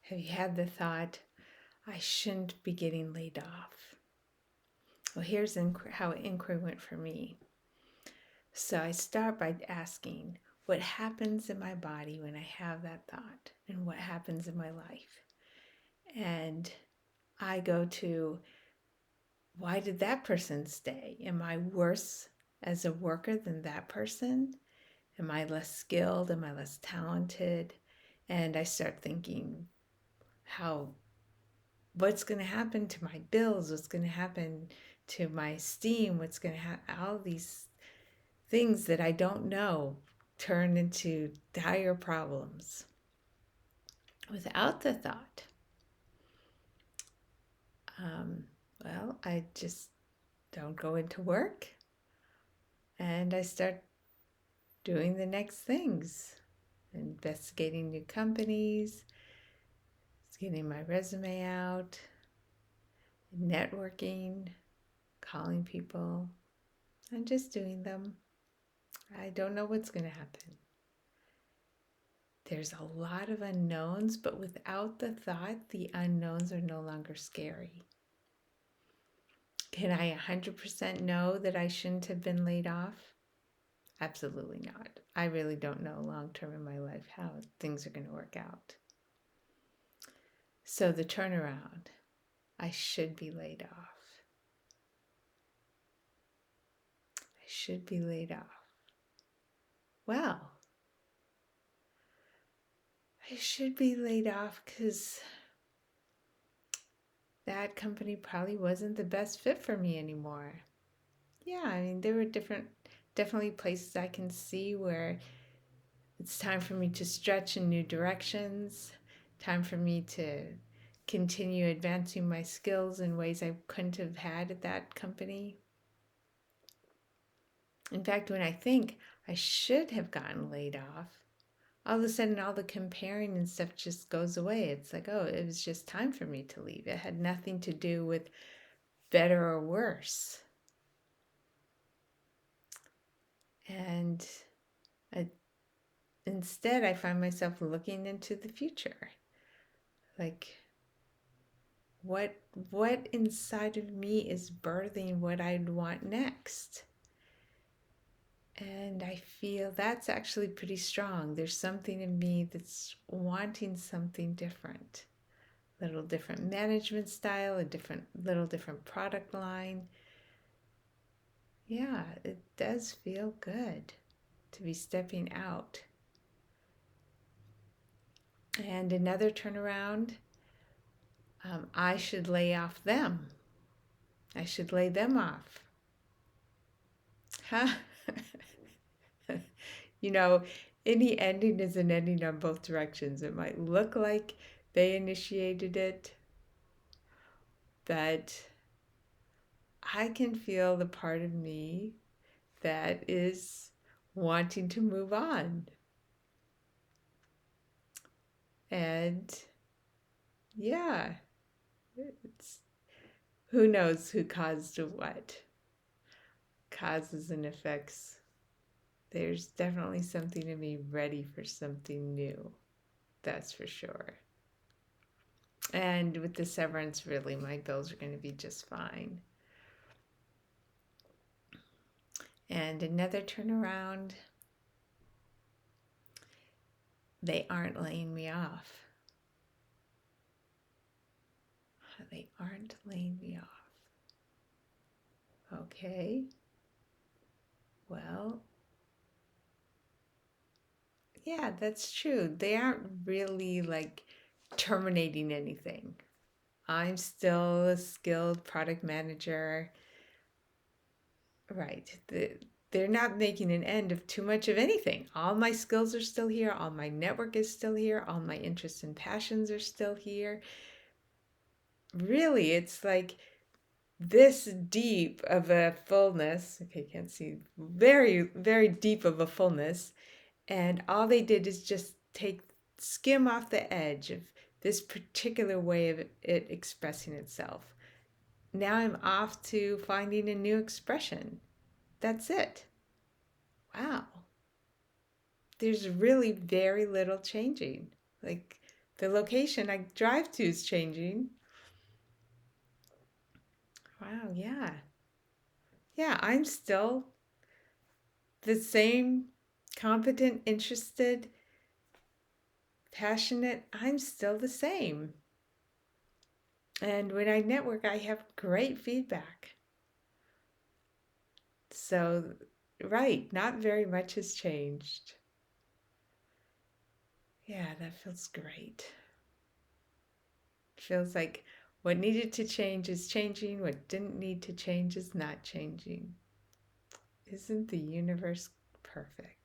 Have you had the thought, I shouldn't be getting laid off? Well, here's how inquiry went for me. So I start by asking, what happens in my body when I have that thought? And what happens in my life? And I go to, why did that person stay? Am I worse as a worker than that person? Am I less skilled? Am I less talented? And I start thinking, what's going to happen to my bills? What's going to happen to my esteem? What's going to happen? All these things that I don't know turn into dire problems. Without the thought, I just don't go into work and I start doing the next things, investigating new companies, getting my resume out, networking, calling people, and just doing them. I don't know what's going to happen. There's a lot of unknowns, but without the thought, the unknowns are no longer scary. Can I 100% know that I shouldn't have been laid off? Absolutely not. I really don't know long term in my life how things are going to work out. So the turnaround, I should be laid off. I should be laid off. Well, I should be laid off because that company probably wasn't the best fit for me anymore. Yeah, I mean, there were definitely places I can see where it's time for me to stretch in new directions, time for me to continue advancing my skills in ways I couldn't have had at that company. In fact, when I think I should have gotten laid off, all of a sudden all the comparing and stuff just goes away. It's like, oh, it was just time for me to leave. It had nothing to do with better or worse. And instead, I find myself looking into the future. Like, what inside of me is birthing what I'd want next? And I feel that's actually pretty strong. There's something in me that's wanting something different. A little different management style, little different product line. Yeah, it does feel good to be stepping out. And another turnaround, I should lay off them. I should lay them off. Huh? You know, any ending is an ending on both directions. It might look like they initiated it, but I can feel the part of me that is wanting to move on. And yeah, it's who knows who caused what. Causes and effects. There's definitely something in me ready for something new. That's for sure. And with the severance, really, my bills are going to be just fine. And another turnaround, they aren't laying me off. They aren't laying me off. Okay. Well, yeah, that's true. They aren't really like terminating anything. I'm still a skilled product manager. Right. They're not making an end of too much of anything. All my skills are still here. All my network is still here. All my interests and passions are still here. Really, it's like this deep of a fullness. Okay, can't see. Very, very deep of a fullness. And all they did is just skim off the edge of this particular way of it expressing itself. Now I'm off to finding a new expression. That's it. Wow. There's really very little changing. Like The location I drive to is changing. Wow, yeah. Yeah, I'm still the same competent, interested, passionate. I'm still the same. And when I network, I have great feedback. So, right, not very much has changed. Yeah, that feels great. Feels like what needed to change is changing, what didn't need to change is not changing. Isn't the universe perfect?